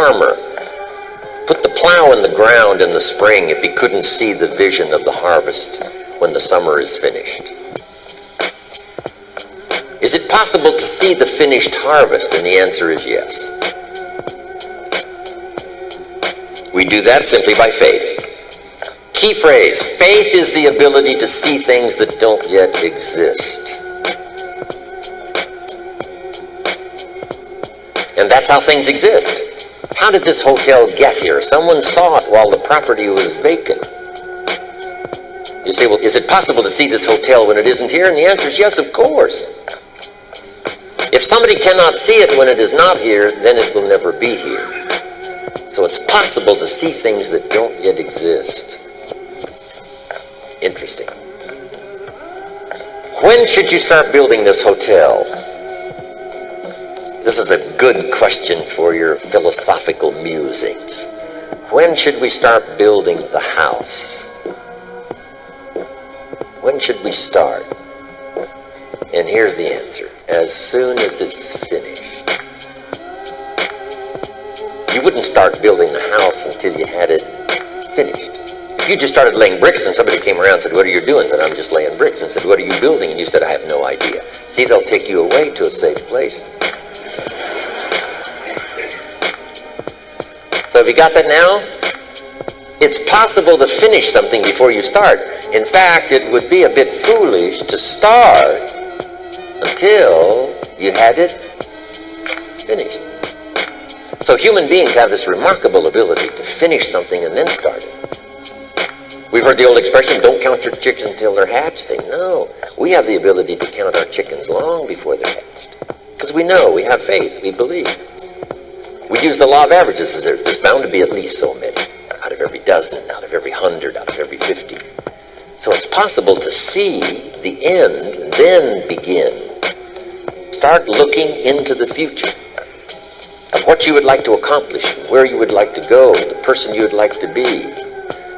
farmer put the plow in the ground in the spring if he couldn't see the vision of the harvest when the summer is finished? Is it possible to see the finished harvest? And the answer is yes. We do that simply by faith. Key phrase, faith is the ability to see things that don't yet exist. And that's how things exist. How did this hotel get here? Someone saw it while the property was vacant. You say, well, is it possible to see this hotel when it isn't here? And the answer is yes, of course. If somebody cannot see it when it is not here, then it will never be here. So it's possible to see things that don't yet exist. Interesting. When should you start building this hotel? This is a good question for your philosophical musings. When should we start building the house? When should we start? And here's the answer. As soon as it's finished. You wouldn't start building the house until you had it finished. If you just started laying bricks and somebody came around and said, what are you doing? I said, I'm just laying bricks. And said, what are you building? And you said, I have no idea. See, they'll take you away to a safe place. So have you got that now? It's possible to finish something before you start. In fact, it would be a bit foolish to start until you had it finished. So human beings have this remarkable ability to finish something and then start it. We've heard the old expression, don't count your chickens until they're hatched. Say, no, we have the ability to count our chickens long before they're hatched. Because we know, we have faith, we believe. We use the law of averages. There's bound to be at least so many. Out of every dozen, out of every 100, out of every 50. So it's possible to see the end and then begin. Start looking into the future of what you would like to accomplish, where you would like to go, the person you would like to be,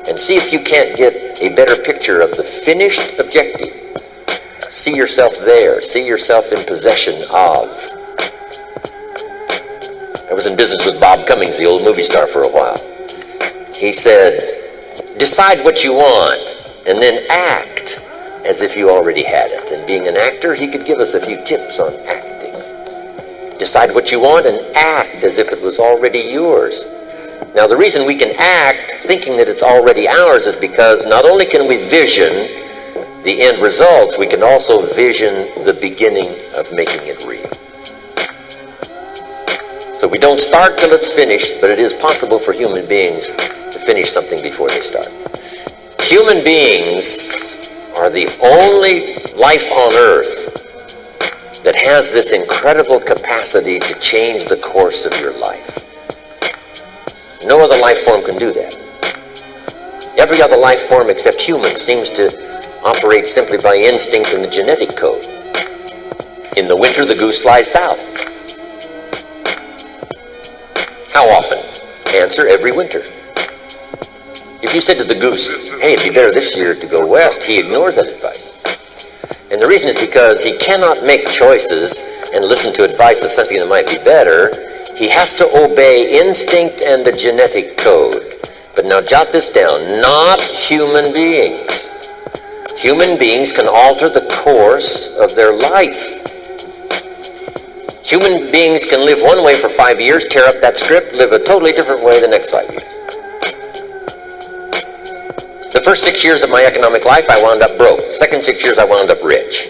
and see if you can't get a better picture of the finished objective. See yourself there. See yourself in possession of. I was in business with Bob Cummings, the old movie star, for a while. He said, decide what you want and then act as if you already had it. And being an actor, he could give us a few tips on acting. Decide what you want and act as if it was already yours. Now, the reason we can act thinking that it's already ours is because not only can we vision the end results, we can also vision the beginning of making it real. So we don't start till it's finished, but it is possible for human beings to finish something before they start. Human beings are the only life on earth that has this incredible capacity to change the course of your life. No other life form can do that. Every other life form except human seems to operate simply by instinct in the genetic code. In the winter, the goose flies south. How often? Answer, every winter. If you said to the goose, hey, it'd be better this year to go west, he ignores that advice. And the reason is because he cannot make choices and listen to advice of something that might be better. He has to obey instinct and the genetic code. But now jot this down, not human beings. Human beings can alter the course of their life. Human beings can live one way for 5 years, tear up that script, live a totally different way the next 5 years. The first 6 years of my economic life, I wound up broke. The second 6 years, I wound up rich.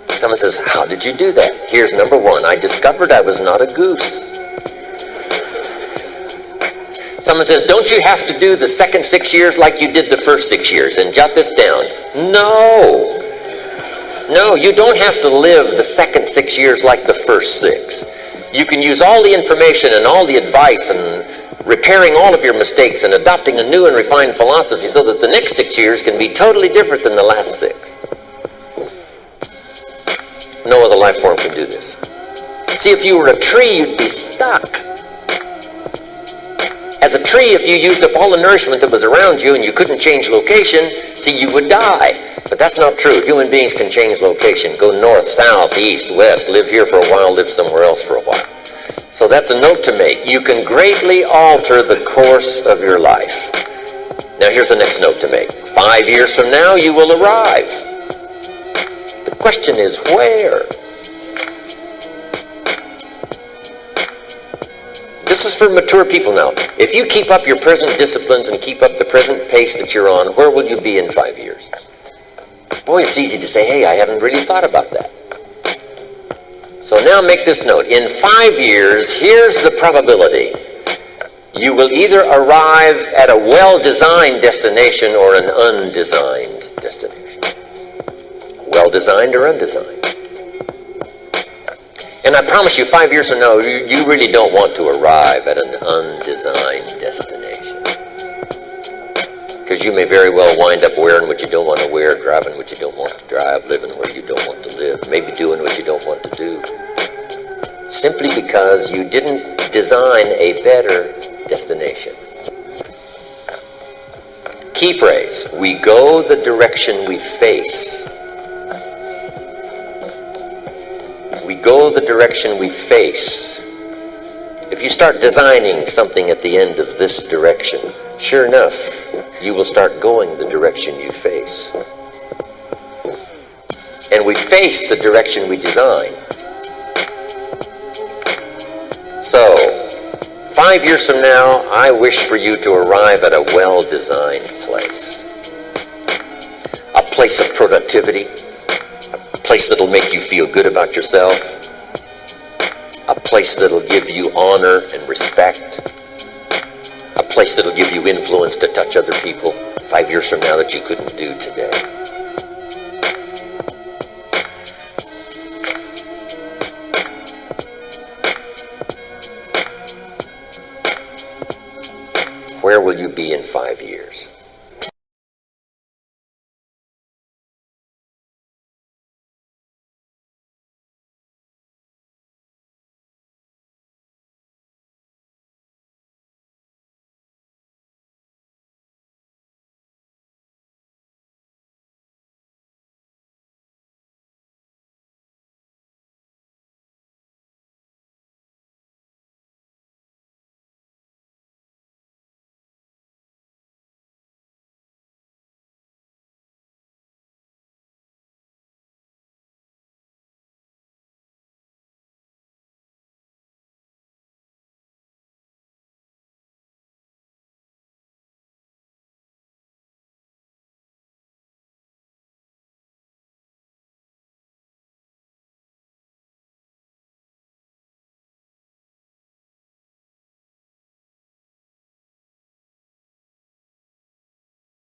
Someone says, how did you do that? Here's number one. I discovered I was not a goose. Someone says, don't you have to do the second 6 years like you did the first 6 years? And jot this down. No. No, you don't have to live the second 6 years like the first 6. You can use all the information and all the advice and repairing all of your mistakes and adopting a new and refined philosophy so that the next 6 years can be totally different than the last 6. No other life form can do this. See, if you were a tree, you'd be stuck. As a tree, if you used up all the nourishment that was around you and you couldn't change location, see, you would die. But that's not true. Human beings can change location. Go north, south, east, west, live here for a while, live somewhere else for a while. So that's a note to make. You can greatly alter the course of your life. Now here's the next note to make. 5 years from now, you will arrive. The question is where? This is for mature people now. If you keep up your present disciplines and keep up the present pace that you're on, where will you be in 5 years? Boy, it's easy to say, hey, I haven't really thought about that. So now make this note. In 5 years, here's the probability. You will either arrive at a well-designed destination or an undesigned destination. Well-designed or undesigned. And I promise you, 5 years from now, you really don't want to arrive at an undesigned destination. Because you may very well wind up wearing what you don't want to wear, driving what you don't want to drive, living where you don't want to live, maybe doing what you don't want to do. Simply because you didn't design a better destination. Key phrase, we go the direction we face. We go the direction we face. If you start designing something at the end of this direction, sure enough, you will start going the direction you face. And we face the direction we design. So, 5 years from now, I wish for you to arrive at a well-designed place. A place of productivity, a place that'll make you feel good about yourself, a place that'll give you honor and respect, a place that'll give you influence to touch other people 5 years from now that you couldn't do today. Where will you be in 5 years?